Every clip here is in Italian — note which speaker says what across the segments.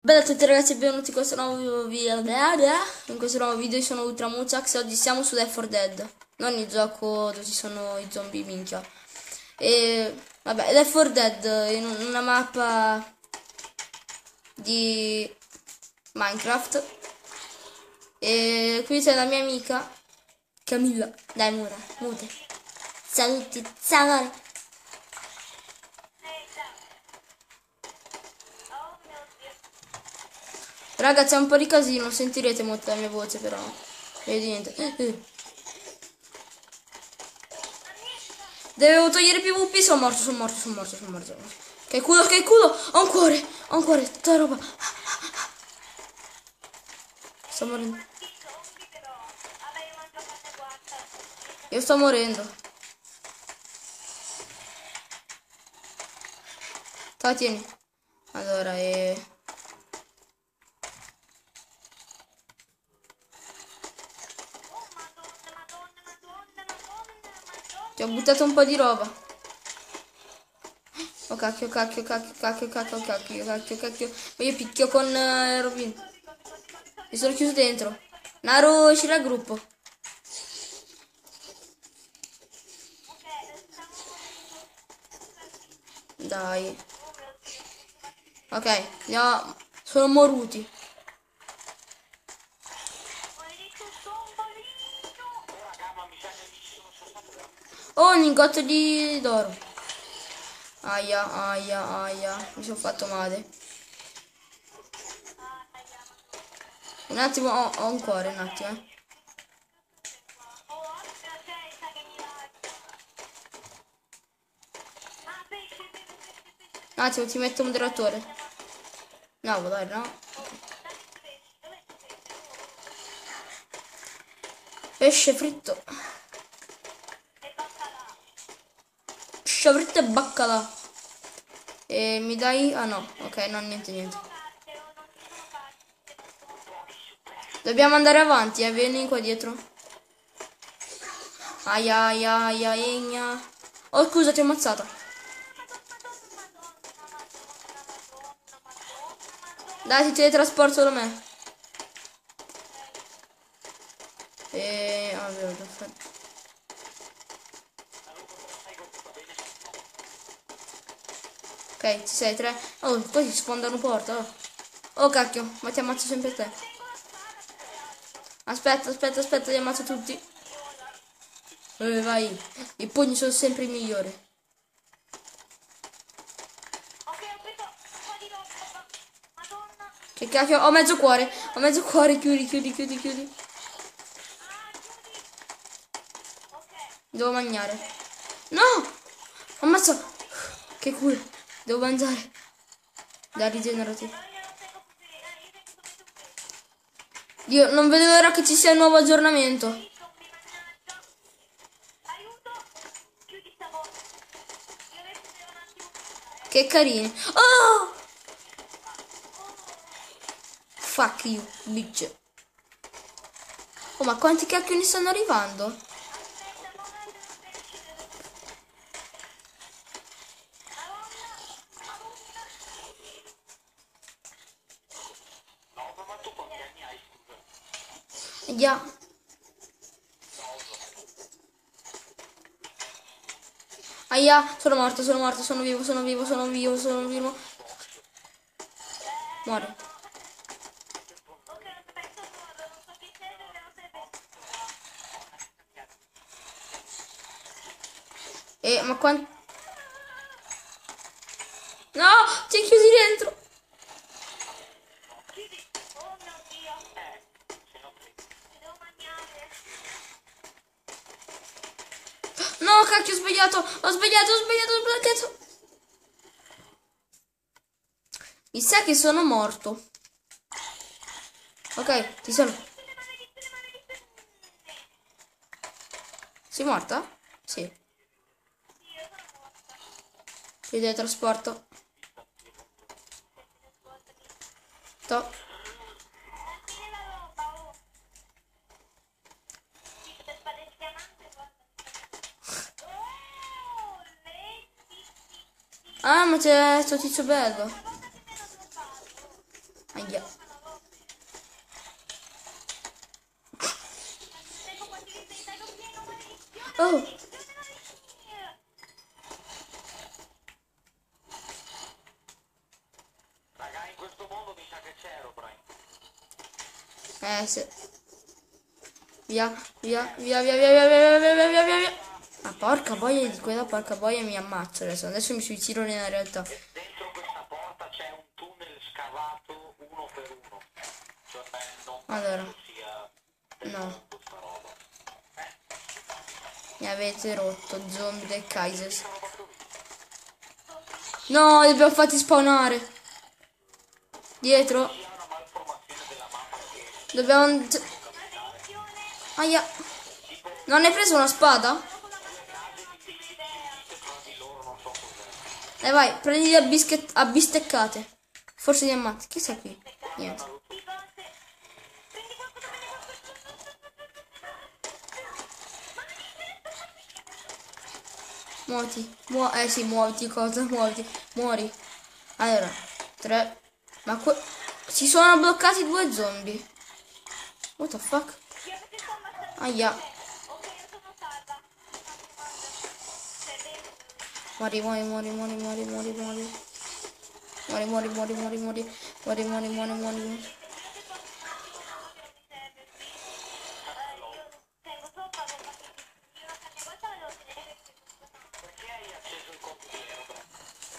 Speaker 1: Bella a tutti ragazzi e benvenuti in questo nuovo video. In questo nuovo video sono Ultra Muzax e oggi siamo su Left 4 Dead. Non il gioco dove ci sono i zombie minchia. E vabbè, Left 4 Dead in una mappa di Minecraft. E qui c'è la mia amica Camilla. Dai mute. Saluti, ciao. Raga, c'è un po' di casino, sentirete molto la mia voce però. Vedi niente. Devo togliere PvP, sono morto. Che culo, ho un cuore, tutta roba. Sto morendo. Io sto morendo. Tieni. Allora, ti ho buttato un po' di roba. Oh cacchio. Ma io picchio con Robin. Mi sono chiuso dentro. Naru, esci dal gruppo. Dai. Ok, sono moruti. Oh, un lingotto d'oro. Aia. Mi sono fatto male. Un attimo, ho un cuore, un attimo. Un attimo, ti metto un moderatore. No, dai, no. Pesce fritto. Pesce fritto e baccalà. E mi dai... Ah no, ok, no, niente. Dobbiamo andare avanti, vieni qua dietro. Aia. Oh, scusa, ti ho ammazzato. Dai, ti teletrasporto da me. Ok, ci sei, 3. Oh, poi si sfondano porta. Oh cacchio, ma ti ammazzo sempre te. Aspetta, li ammazzo tutti. Vai. I pugni sono sempre i migliori. Che cacchio, ho mezzo cuore, chiudi. Devo mangiare. No! Ammazza! Che culo, devo mangiare. Da rigenerati. Dio, non vedo l'ora che ci sia il nuovo aggiornamento. Che carini. Oh! Fuck you, bitch. Oh, ma quanti cacchio ne stanno arrivando? Già. Aia, sono morto, sono vivo. Muore. Ma quanto... No, ti hai chiusi dentro. No, cacchio, ho sbagliato. Mi sa che sono morto. Ok, ti sono. Sei morta? Sì. Ti teletrasporto. To. Ah, ma c'è sto tizio bello. Aia. Oh.
Speaker 2: Raga, in questo mondo mi sa che c'ero, Brian.
Speaker 1: Sì. Via. Ma porca boia di quella porca boia mi ammazzo adesso mi suicido nella realtà.
Speaker 2: Dentro questa porta c'è un tunnel scavato uno per uno. Cioè, non
Speaker 1: Allora.
Speaker 2: penso sia del
Speaker 1: No.
Speaker 2: questa roba.
Speaker 1: Mi avete rotto, zombie del Kaiser. No, li abbiamo fatti spawnare. Dietro.
Speaker 2: Sia una malformazione della mappa che
Speaker 1: Dobbiamo... Aia. Non hai preso una spada?
Speaker 2: tra di loro non so cos'è.
Speaker 1: Vai, prendi a bisteccate. Forse di ammazzi. Chi sta qui? Niente. Muoviti. Sì, muoviti, cosa? Muoviti. Muori. Allora, 3. Ma si sono bloccati 2 zombie. What the fuck? Aia. Muori.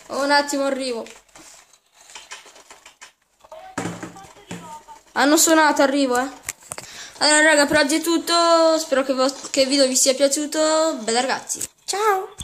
Speaker 1: Un attimo arrivo. Hanno suonato, arrivo, Allora raga, per oggi è tutto. Spero che il video vi sia piaciuto. Bella ragazzi. Ciao.